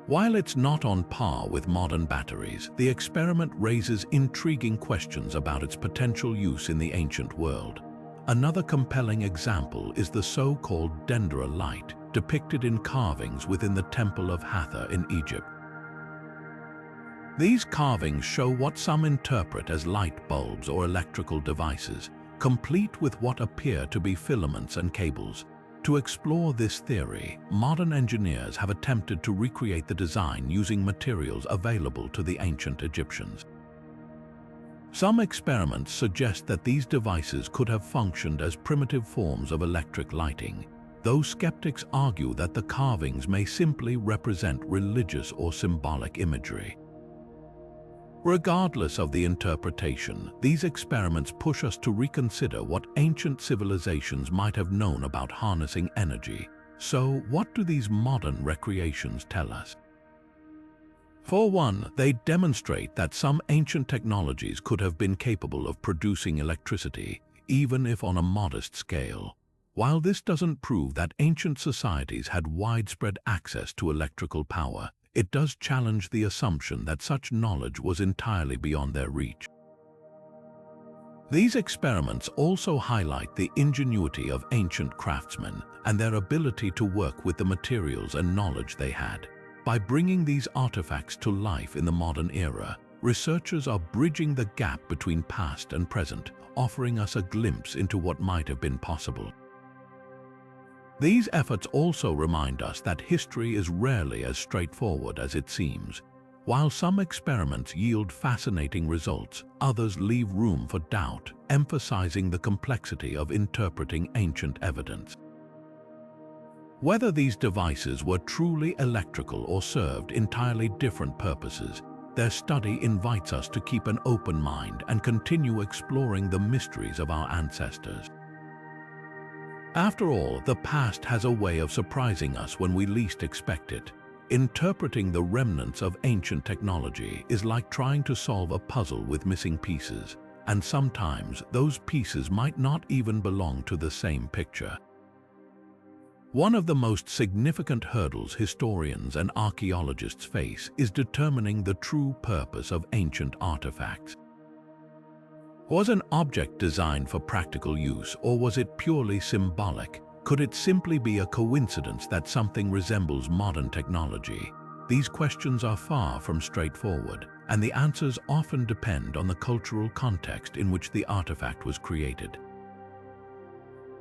Speaker 1: While it's not on par with modern batteries, the experiment raises intriguing questions about its potential use in the ancient world. Another compelling example is the so-called Dendera Light, depicted in carvings within the Temple of Hathor in Egypt. These carvings show what some interpret as light bulbs or electrical devices, complete with what appear to be filaments and cables. To explore this theory, modern engineers have attempted to recreate the design using materials available to the ancient Egyptians. Some experiments suggest that these devices could have functioned as primitive forms of electric lighting, though skeptics argue that the carvings may simply represent religious or symbolic imagery. Regardless of the interpretation, these experiments push us to reconsider what ancient civilizations might have known about harnessing energy, So, what do these modern recreations tell us? For one, they demonstrate that some ancient technologies could have been capable of producing electricity, even if on a modest scale. While this doesn't prove that ancient societies had widespread access to electrical power, it does challenge the assumption that such knowledge was entirely beyond their reach. These experiments also highlight the ingenuity of ancient craftsmen and their ability to work with the materials and knowledge they had. By bringing these artifacts to life in the modern era, researchers are bridging the gap between past and present, offering us a glimpse into what might have been possible. These efforts also remind us that history is rarely as straightforward as it seems. While some experiments yield fascinating results, others leave room for doubt, emphasizing the complexity of interpreting ancient evidence. Whether these devices were truly electrical or served entirely different purposes, their study invites us to keep an open mind and continue exploring the mysteries of our ancestors. After all, the past has a way of surprising us when we least expect it. Interpreting the remnants of ancient technology is like trying to solve a puzzle with missing pieces, and sometimes those pieces might not even belong to the same picture. One of the most significant hurdles historians and archaeologists face is determining the true purpose of ancient artifacts. Was an object designed for practical use, or was it purely symbolic? Could it simply be a coincidence that something resembles modern technology? These questions are far from straightforward, and the answers often depend on the cultural context in which the artifact was created.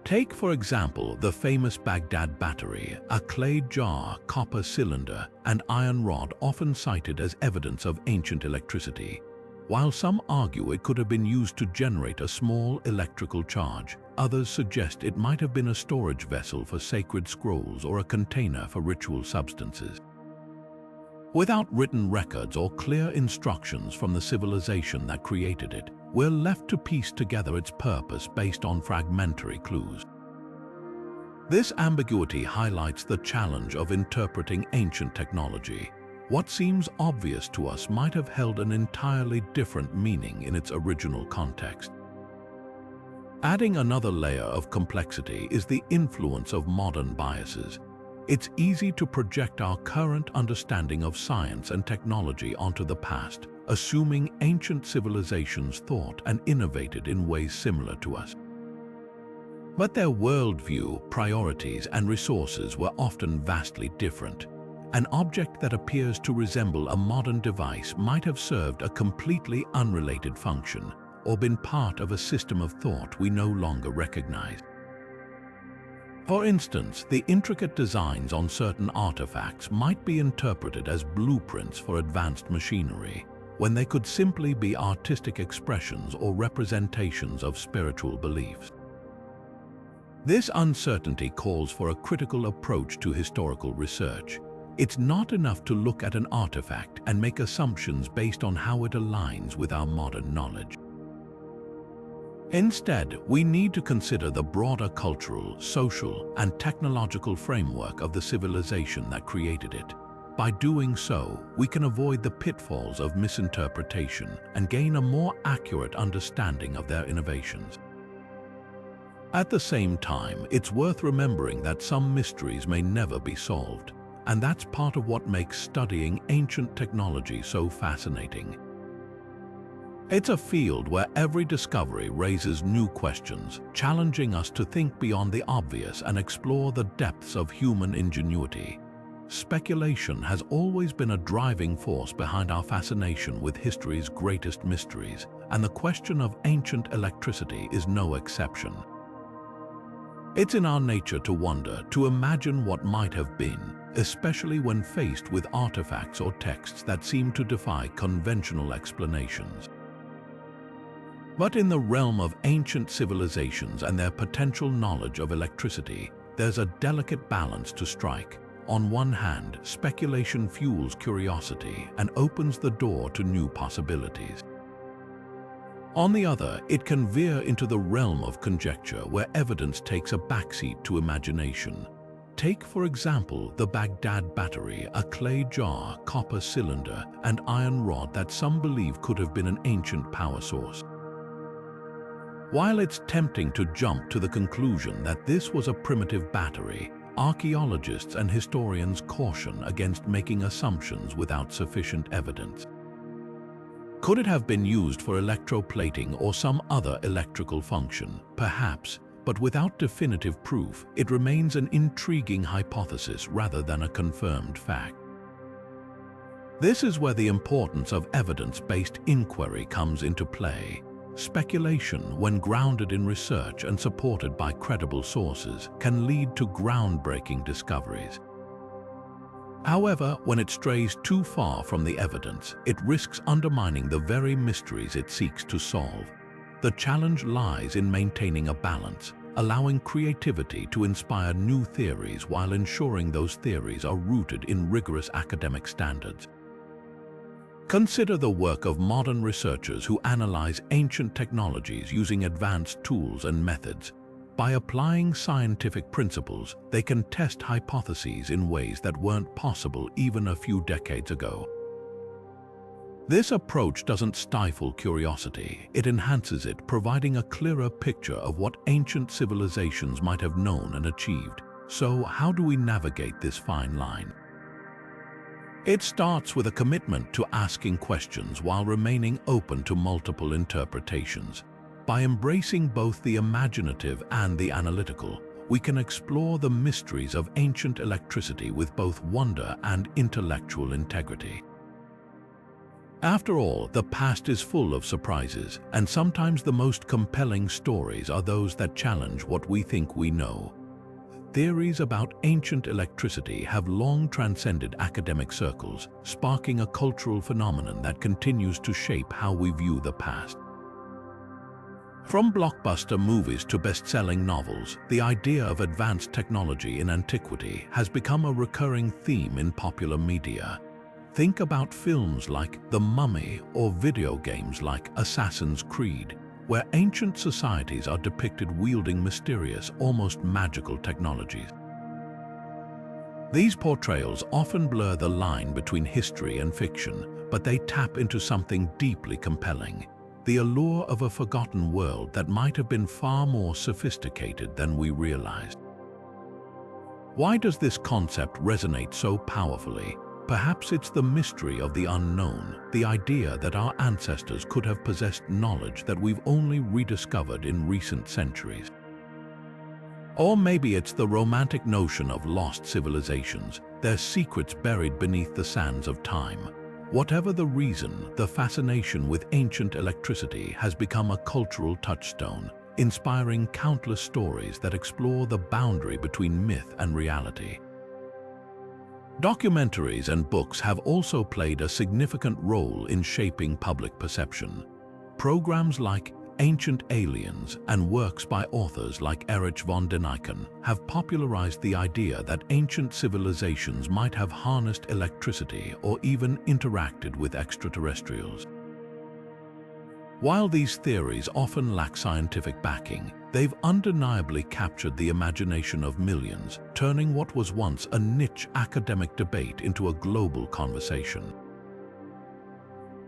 Speaker 1: Take, for example, the famous Baghdad Battery, a clay jar, copper cylinder, and iron rod often cited as evidence of ancient electricity. While some argue it could have been used to generate a small electrical charge, others suggest it might have been a storage vessel for sacred scrolls or a container for ritual substances. Without written records or clear instructions from the civilization that created it, we're left to piece together its purpose based on fragmentary clues. This ambiguity highlights the challenge of interpreting ancient technology. What seems obvious to us might have held an entirely different meaning in its original context. Adding another layer of complexity is the influence of modern biases. It's easy to project our current understanding of science and technology onto the past, assuming ancient civilizations thought and innovated in ways similar to us. But their worldview, priorities, and resources were often vastly different. An object that appears to resemble a modern device might have served a completely unrelated function, or been part of a system of thought we no longer recognize. For instance, the intricate designs on certain artifacts might be interpreted as blueprints for advanced machinery, when they could simply be artistic expressions or representations of spiritual beliefs. This uncertainty calls for a critical approach to historical research. It's not enough to look at an artifact and make assumptions based on how it aligns with our modern knowledge. Instead, we need to consider the broader cultural, social, and technological framework of the civilization that created it. By doing so, we can avoid the pitfalls of misinterpretation and gain a more accurate understanding of their innovations. At the same time, it's worth remembering that some mysteries may never be solved, and that's part of what makes studying ancient technology so fascinating. It's a field where every discovery raises new questions, challenging us to think beyond the obvious and explore the depths of human ingenuity. Speculation has always been a driving force behind our fascination with history's greatest mysteries, and the question of ancient electricity is no exception. It's in our nature to wonder, to imagine what might have been, especially when faced with artifacts or texts that seem to defy conventional explanations. But in the realm of ancient civilizations and their potential knowledge of electricity, there's a delicate balance to strike. On one hand, speculation fuels curiosity and opens the door to new possibilities. On the other, it can veer into the realm of conjecture where evidence takes a backseat to imagination. Take, for example, the Baghdad Battery, a clay jar, copper cylinder, and iron rod that some believe could have been an ancient power source. While it's tempting to jump to the conclusion that this was a primitive battery, archaeologists and historians caution against making assumptions without sufficient evidence. Could it have been used for electroplating or some other electrical function? Perhaps, but without definitive proof, it remains an intriguing hypothesis rather than a confirmed fact. This is where the importance of evidence-based inquiry comes into play. Speculation, when grounded in research and supported by credible sources, can lead to groundbreaking discoveries. However, when it strays too far from the evidence, it risks undermining the very mysteries it seeks to solve. The challenge lies in maintaining a balance, allowing creativity to inspire new theories while ensuring those theories are rooted in rigorous academic standards. Consider the work of modern researchers who analyze ancient technologies using advanced tools and methods. By applying scientific principles, they can test hypotheses in ways that weren't possible even a few decades ago. This approach doesn't stifle curiosity, it enhances it, providing a clearer picture of what ancient civilizations might have known and achieved. So, how do we navigate this fine line? It starts with a commitment to asking questions while remaining open to multiple interpretations. By embracing both the imaginative and the analytical, we can explore the mysteries of ancient electricity with both wonder and intellectual integrity. After all, the past is full of surprises, and sometimes the most compelling stories are those that challenge what we think we know. Theories about ancient electricity have long transcended academic circles, sparking a cultural phenomenon that continues to shape how we view the past. From blockbuster movies to best-selling novels, the idea of advanced technology in antiquity has become a recurring theme in popular media. Think about films like The Mummy or video games like Assassin's Creed, where ancient societies are depicted wielding mysterious, almost magical technologies. These portrayals often blur the line between history and fiction, but they tap into something deeply compelling: the allure of a forgotten world that might have been far more sophisticated than we realized. Why does this concept resonate so powerfully? Perhaps it's the mystery of the unknown, the idea that our ancestors could have possessed knowledge that we've only rediscovered in recent centuries. Or maybe it's the romantic notion of lost civilizations, their secrets buried beneath the sands of time. Whatever the reason, the fascination with ancient electricity has become a cultural touchstone, inspiring countless stories that explore the boundary between myth and reality. Documentaries and books have also played a significant role in shaping public perception. Programs like Ancient Aliens and works by authors like Erich von Däniken have popularized the idea that ancient civilizations might have harnessed electricity or even interacted with extraterrestrials. While these theories often lack scientific backing, they've undeniably captured the imagination of millions, turning what was once a niche academic debate into a global conversation.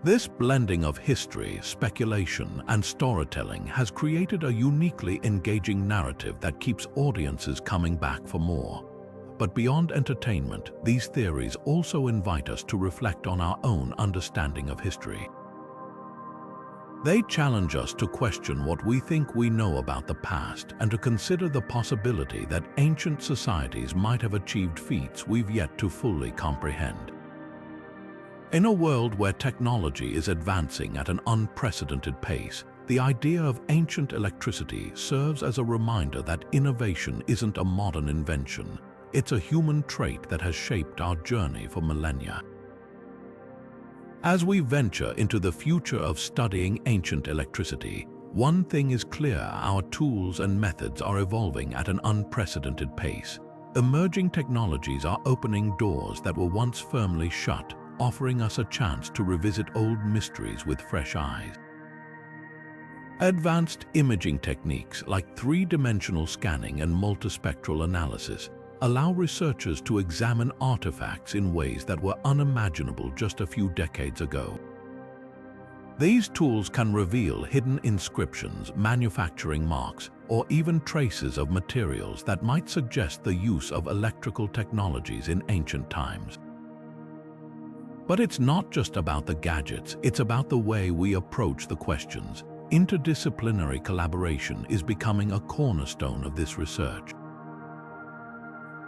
Speaker 1: This blending of history, speculation, and storytelling has created a uniquely engaging narrative that keeps audiences coming back for more. But beyond entertainment, these theories also invite us to reflect on our own understanding of history. They challenge us to question what we think we know about the past and to consider the possibility that ancient societies might have achieved feats we've yet to fully comprehend. In a world where technology is advancing at an unprecedented pace, the idea of ancient electricity serves as a reminder that innovation isn't a modern invention. It's a human trait that has shaped our journey for millennia. As we venture into the future of studying ancient electricity, one thing is clear: our tools and methods are evolving at an unprecedented pace. Emerging technologies are opening doors that were once firmly shut, offering us a chance to revisit old mysteries with fresh eyes. Advanced imaging techniques like three-dimensional scanning and multispectral analysis allow researchers to examine artifacts in ways that were unimaginable just a few decades ago. These tools can reveal hidden inscriptions, manufacturing marks, or even traces of materials that might suggest the use of electrical technologies in ancient times. But it's not just about the gadgets, it's about the way we approach the questions. Interdisciplinary collaboration is becoming a cornerstone of this research.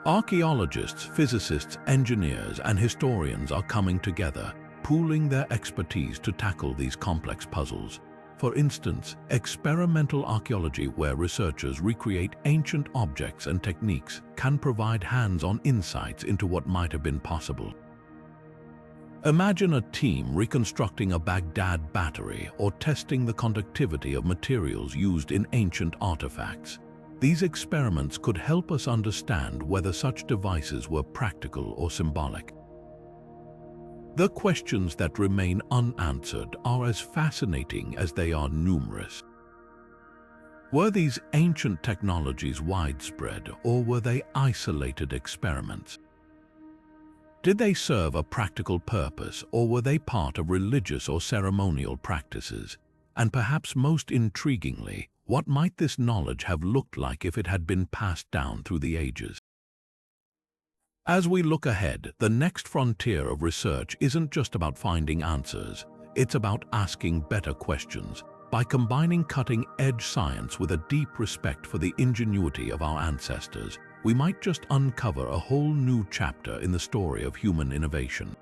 Speaker 1: Archaeologists, physicists, engineers, and historians are coming together, pooling their expertise to tackle these complex puzzles. For instance, experimental archaeology, where researchers recreate ancient objects and techniques, can provide hands-on insights into what might have been possible. Imagine a team reconstructing a Baghdad Battery or testing the conductivity of materials used in ancient artifacts. These experiments could help us understand whether such devices were practical or symbolic. The questions that remain unanswered are as fascinating as they are numerous. Were these ancient technologies widespread, or were they isolated experiments? Did they serve a practical purpose, or were they part of religious or ceremonial practices? And perhaps most intriguingly, what might this knowledge have looked like if it had been passed down through the ages? As we look ahead, the next frontier of research isn't just about finding answers, it's about asking better questions. By combining cutting-edge science with a deep respect for the ingenuity of our ancestors, we might just uncover a whole new chapter in the story of human innovation.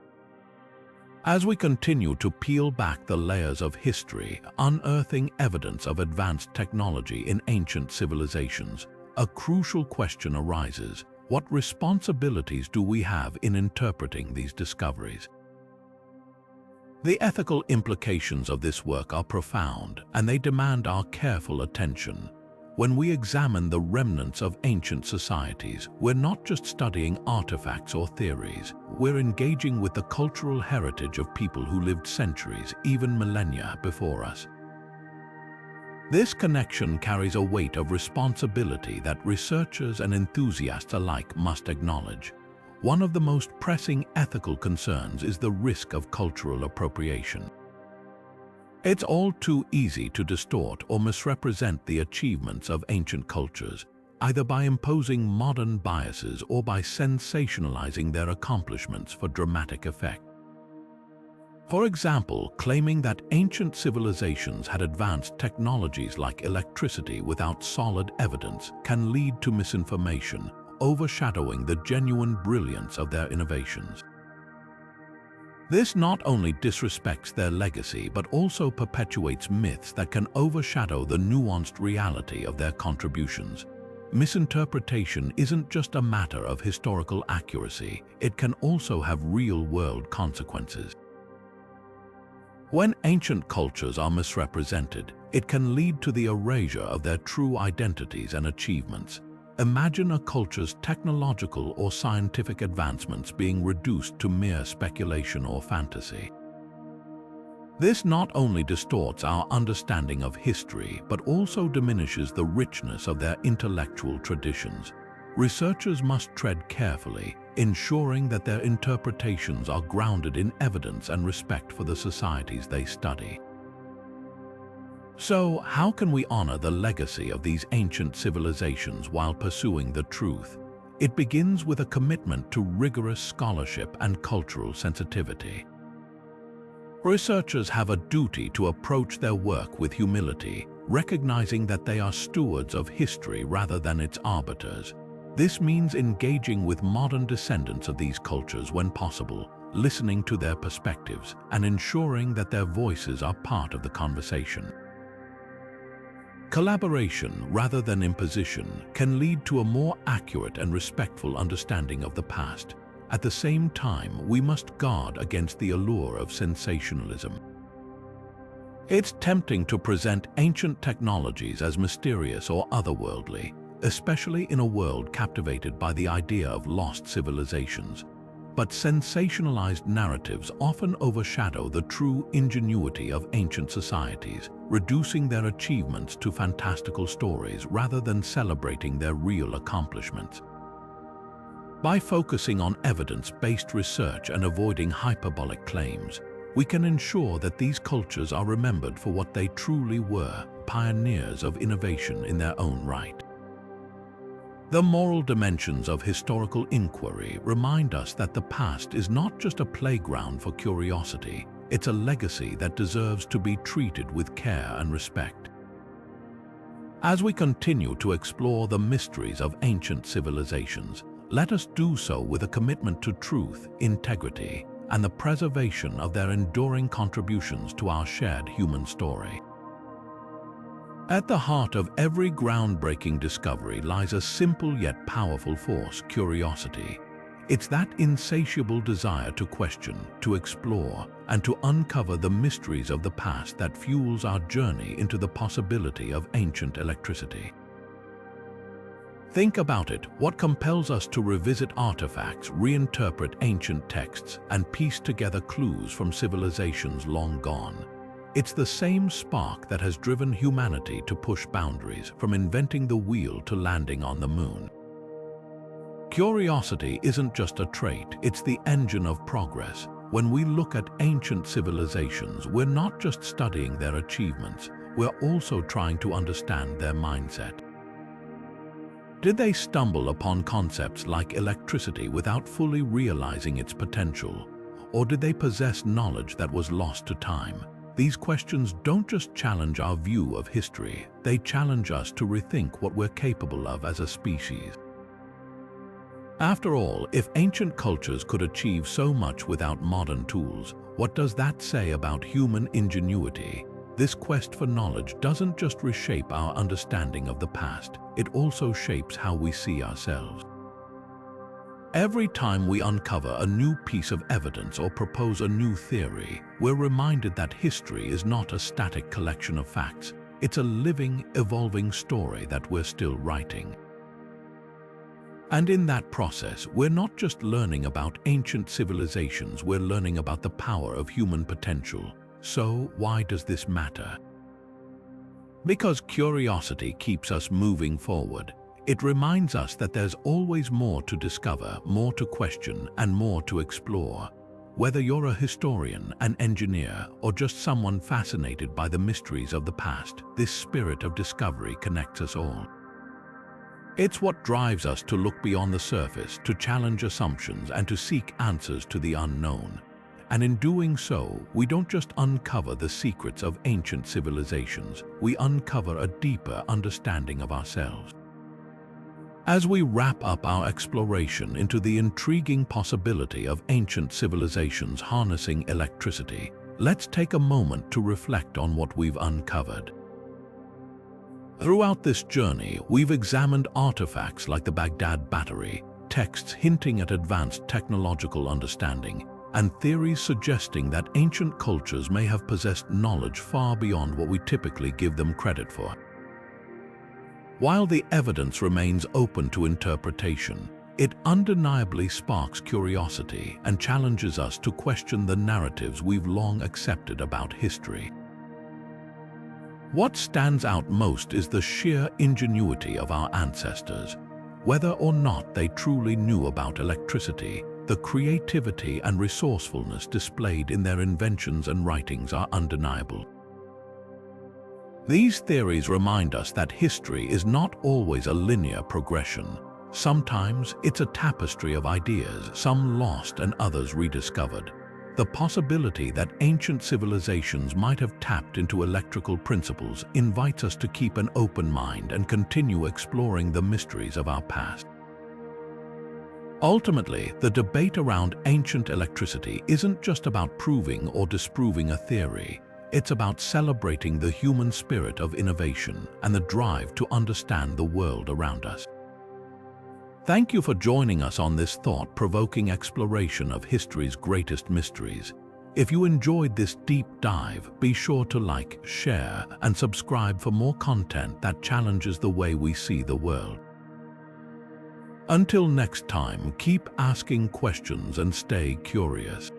Speaker 1: As we continue to peel back the layers of history, unearthing evidence of advanced technology in ancient civilizations, a crucial question arises: what responsibilities do we have in interpreting these discoveries? The ethical implications of this work are profound, and they demand our careful attention. When we examine the remnants of ancient societies, we're not just studying artifacts or theories, we're engaging with the cultural heritage of people who lived centuries, even millennia before us. This connection carries a weight of responsibility that researchers and enthusiasts alike must acknowledge. One of the most pressing ethical concerns is the risk of cultural appropriation. It's all too easy to distort or misrepresent the achievements of ancient cultures, either by imposing modern biases or by sensationalizing their accomplishments for dramatic effect. For example, claiming that ancient civilizations had advanced technologies like electricity without solid evidence can lead to misinformation, overshadowing the genuine brilliance of their innovations. This not only disrespects their legacy, but also perpetuates myths that can overshadow the nuanced reality of their contributions. Misinterpretation isn't just a matter of historical accuracy, it can also have real-world consequences. When ancient cultures are misrepresented, it can lead to the erasure of their true identities and achievements. Imagine a culture's technological or scientific advancements being reduced to mere speculation or fantasy. This not only distorts our understanding of history, but also diminishes the richness of their intellectual traditions. Researchers must tread carefully, ensuring that their interpretations are grounded in evidence and respect for the societies they study. So, how can we honor the legacy of these ancient civilizations while pursuing the truth? It begins with a commitment to rigorous scholarship and cultural sensitivity. Researchers have a duty to approach their work with humility, recognizing that they are stewards of history rather than its arbiters. This means engaging with modern descendants of these cultures when possible, listening to their perspectives, and ensuring that their voices are part of the conversation. Collaboration, rather than imposition, can lead to a more accurate and respectful understanding of the past. At the same time, we must guard against the allure of sensationalism. It's tempting to present ancient technologies as mysterious or otherworldly, especially in a world captivated by the idea of lost civilizations. But sensationalized narratives often overshadow the true ingenuity of ancient societies, reducing their achievements to fantastical stories rather than celebrating their real accomplishments. By focusing on evidence-based research and avoiding hyperbolic claims, we can ensure that these cultures are remembered for what they truly were, pioneers of innovation in their own right. The moral dimensions of historical inquiry remind us that the past is not just a playground for curiosity, it's a legacy that deserves to be treated with care and respect. As we continue to explore the mysteries of ancient civilizations, let us do so with a commitment to truth, integrity, and the preservation of their enduring contributions to our shared human story. At the heart of every groundbreaking discovery lies a simple yet powerful force: curiosity. It's that insatiable desire to question, to explore, and to uncover the mysteries of the past that fuels our journey into the possibility of ancient electricity. Think about it. What compels us to revisit artifacts, reinterpret ancient texts, and piece together clues from civilizations long gone? It's the same spark that has driven humanity to push boundaries, from inventing the wheel to landing on the moon. Curiosity isn't just a trait, it's the engine of progress. When we look at ancient civilizations, we're not just studying their achievements, we're also trying to understand their mindset. Did they stumble upon concepts like electricity without fully realizing its potential? Or did they possess knowledge that was lost to time? These questions don't just challenge our view of history, they challenge us to rethink what we're capable of as a species. After all, if ancient cultures could achieve so much without modern tools, what does that say about human ingenuity? This quest for knowledge doesn't just reshape our understanding of the past, it also shapes how we see ourselves. Every time we uncover a new piece of evidence or propose a new theory, we're reminded that history is not a static collection of facts. It's a living, evolving story that we're still writing. And in that process, we're not just learning about ancient civilizations, we're learning about the power of human potential. So, why does this matter? Because curiosity keeps us moving forward. It reminds us that there's always more to discover, more to question, and more to explore. Whether you're a historian, an engineer, or just someone fascinated by the mysteries of the past, this spirit of discovery connects us all. It's what drives us to look beyond the surface, to challenge assumptions, and to seek answers to the unknown. And in doing so, we don't just uncover the secrets of ancient civilizations, we uncover a deeper understanding of ourselves. As we wrap up our exploration into the intriguing possibility of ancient civilizations harnessing electricity, let's take a moment to reflect on what we've uncovered. Throughout this journey, we've examined artifacts like the Baghdad Battery, texts hinting at advanced technological understanding, and theories suggesting that ancient cultures may have possessed knowledge far beyond what we typically give them credit for. While the evidence remains open to interpretation, it undeniably sparks curiosity and challenges us to question the narratives we've long accepted about history. What stands out most is the sheer ingenuity of our ancestors. Whether or not they truly knew about electricity, the creativity and resourcefulness displayed in their inventions and writings are undeniable. These theories remind us that history is not always a linear progression. Sometimes it's a tapestry of ideas, some lost and others rediscovered. The possibility that ancient civilizations might have tapped into electrical principles invites us to keep an open mind and continue exploring the mysteries of our past. Ultimately, the debate around ancient electricity isn't just about proving or disproving a theory. It's about celebrating the human spirit of innovation and the drive to understand the world around us. Thank you for joining us on this thought-provoking exploration of history's greatest mysteries. If you enjoyed this deep dive, be sure to like, share, and subscribe for more content that challenges the way we see the world. Until next time, keep asking questions and stay curious.